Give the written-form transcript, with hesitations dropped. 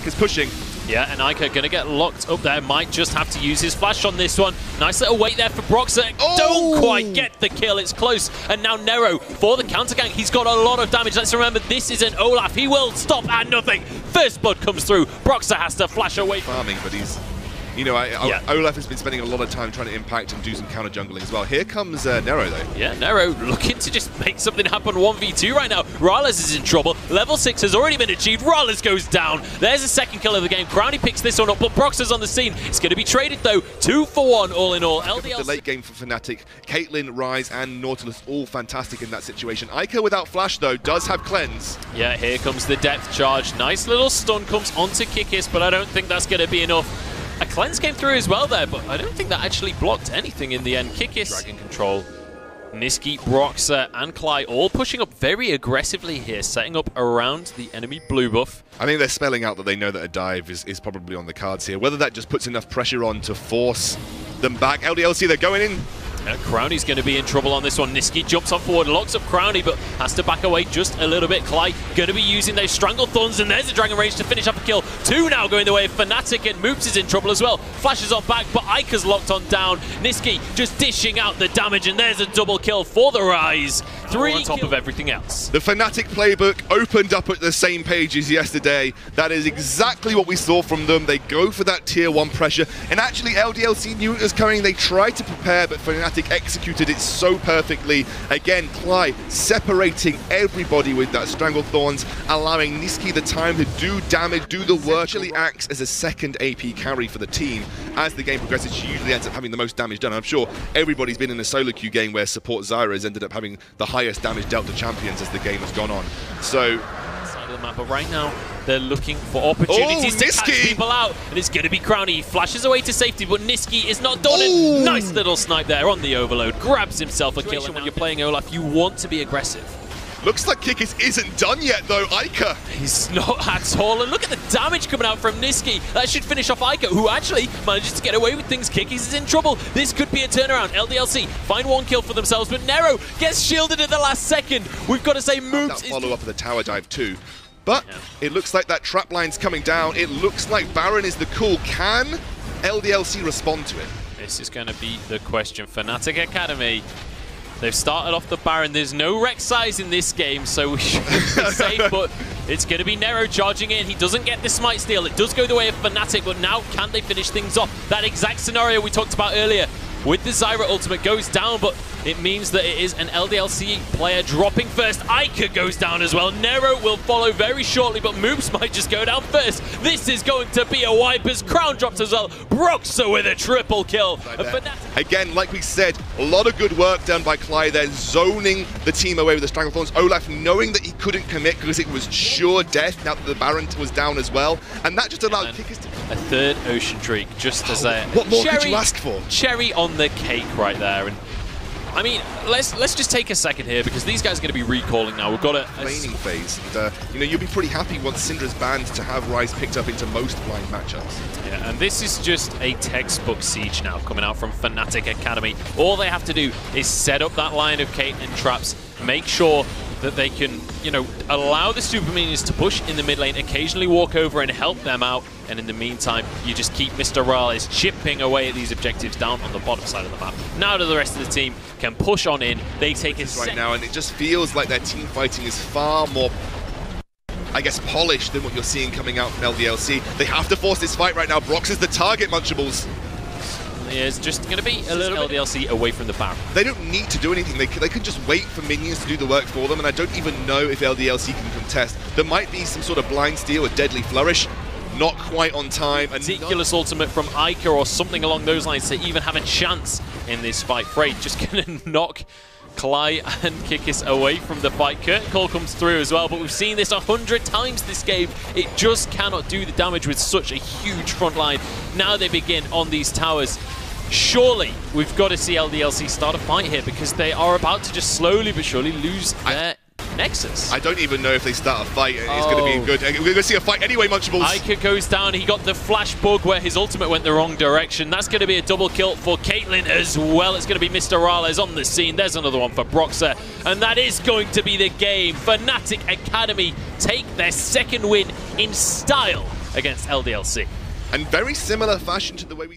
Fnatic is pushing. Yeah, and Ica gonna get locked up there. Might just have to use his flash on this one. Nice little wait there for Broxah. Oh! Don't quite get the kill. It's close. And now Nero for the counter gank. He's got a lot of damage. Let's remember, this is an Olaf. He will stop at nothing. First blood comes through. Broxah has to flash away. Farming, but he's... You know, Olaf has been spending a lot of time trying to impact and do some counter jungling as well. Here comes Nero, though. Yeah, Nero looking to just make something happen 1v2 right now. Rylez is in trouble. Level 6 has already been achieved. Rylez goes down. There's a second kill of the game. Crowny picks this one up, but Broxah's on the scene. It's going to be traded, though. 2 for 1, all in all. LDLC. The late game for Fnatic. Caitlyn, Ryze, and Nautilus all fantastic in that situation. Ica without flash, though, does have cleanse. Yeah, here comes the depth charge. Nice little stun comes onto Kikis, but I don't think that's going to be enough. A cleanse came through as well there, but I don't think that actually blocked anything in the end. Kikis, Dragon Control, Niski, Broxah, and Cly all pushing up very aggressively here, setting up around the enemy blue buff. I think they're spelling out that they know that a dive is probably on the cards here. Whether that just puts enough pressure on to force them back. LDLC, they're going in. Crowny's going to be in trouble on this one. Niski jumps on forward, locks up Crowny, but has to back away just a little bit. Cly going to be using those Strangle Thorns, and there's a Dragon Rage to finish up a kill. 2 now going the way of Fnatic, and Moops is in trouble as well. Flashes off back, but Ica's locked on down. Niski just dishing out the damage, and there's a double kill for the Ryze. 3 on top of everything else. The Fnatic playbook opened up at the same page as yesterday. That is exactly what we saw from them. They go for that tier 1 pressure, and actually LDLC knew it was coming. They tried to prepare, but Fnatic executed it so perfectly. Again, Cly separating everybody with that Strangle Thorns, allowing Niski the time to do damage, do the work. Actually acts as a second AP carry for the team. As the game progresses, she usually ends up having the most damage done. I'm sure everybody's been in a solo queue game where support Zyra has ended up having the highest damage dealt to champions as the game has gone on. So, side of the map, but right now they're looking for opportunities to catch people out, and it's going to be Crowny. He flashes away to safety, but Niski is not done it. Nice little snipe there on the overload. Grabs himself a kill. And when you're playing Olaf, you want to be aggressive. Looks like Kikis isn't done yet, though. Ica. He's not at all. And look at the damage coming out from Niski. That should finish off Ica, who actually manages to get away with things. Kikis is in trouble. This could be a turnaround. LDLC find 1 kill for themselves, but Nero gets shielded at the last second. We've got to say Moops is... follow up of the tower dive, too. But it looks like that trap line's coming down. It looks like Baron is the call. Can LDLC respond to it? This is going to be the question. Fnatic Academy, they've started off the Baron. There's no Rek'Sai in this game, so we should be safe, but it's going to be Nero charging in. He doesn't get the smite steal. It does go the way of Fnatic, but now can they finish things off? That exact scenario we talked about earlier with the Zyra ultimate goes down, but it means that it is an LDLC player dropping first. Ica goes down as well. Nero will follow very shortly, but Moops might just go down first. This is going to be a wipe as Crown drops as well. Broxah with a triple kill. Again, like we said, a lot of good work done by Cly there, zoning the team away with the Strangle Thorns. Olaf knowing that he couldn't commit because it was sure death now that the Baron was down as well. And that just allowed Kikis to... A third Ocean Drake, just as a... What more could you ask for? Cherry on the cake right there. And I mean, let's just take a second here because these guys are going to be recalling now. We've got a laning phase. And, you know, you'll be pretty happy once Syndra's banned to have Ryze picked up into most blind matchups. Yeah, and this is just a textbook siege now coming out from Fnatic Academy. All they have to do is set up that line of Caitlyn traps, make sure that they can, you know, allow the super minions to push in the mid lane, occasionally walk over and help them out, and in the meantime, you just keep Mr. Rylez chipping away at these objectives down on the bottom side of the map. Now to the rest of the team can push on in. They take it right now, and it just feels like their team fighting is far more, I guess, polished than what you're seeing coming out from LDLC. They have to force this fight right now. Brox is the target, Munchables. Is just going to be a little LDLC away from the Baron. They don't need to do anything. They can just wait for minions to do the work for them, and I don't even know if LDLC can contest. There might be some sort of blind steal, a deadly flourish. Not quite on time. Ridiculous ultimate from Ica or something along those lines to even have a chance in this fight. Frey just going to knock Cly and Kikis away from the fight. Curtain Call comes through as well, but we've seen this 100 times this game. It just cannot do the damage with such a huge front line. Now they begin on these towers. Surely we've got to see LDLC start a fight here because they are about to just slowly but surely lose their Nexus. I don't even know if they start a fight. It's going to be good. We're going to see a fight anyway, Munchables. Ica goes down. He got the flash bug where his ultimate went the wrong direction. That's going to be a double kill for Caitlyn as well. It's going to be Mr. Rylez on the scene. There's another one for Broxah. And that is going to be the game. Fnatic Academy take their second win in style against LDLC. And very similar fashion to the way we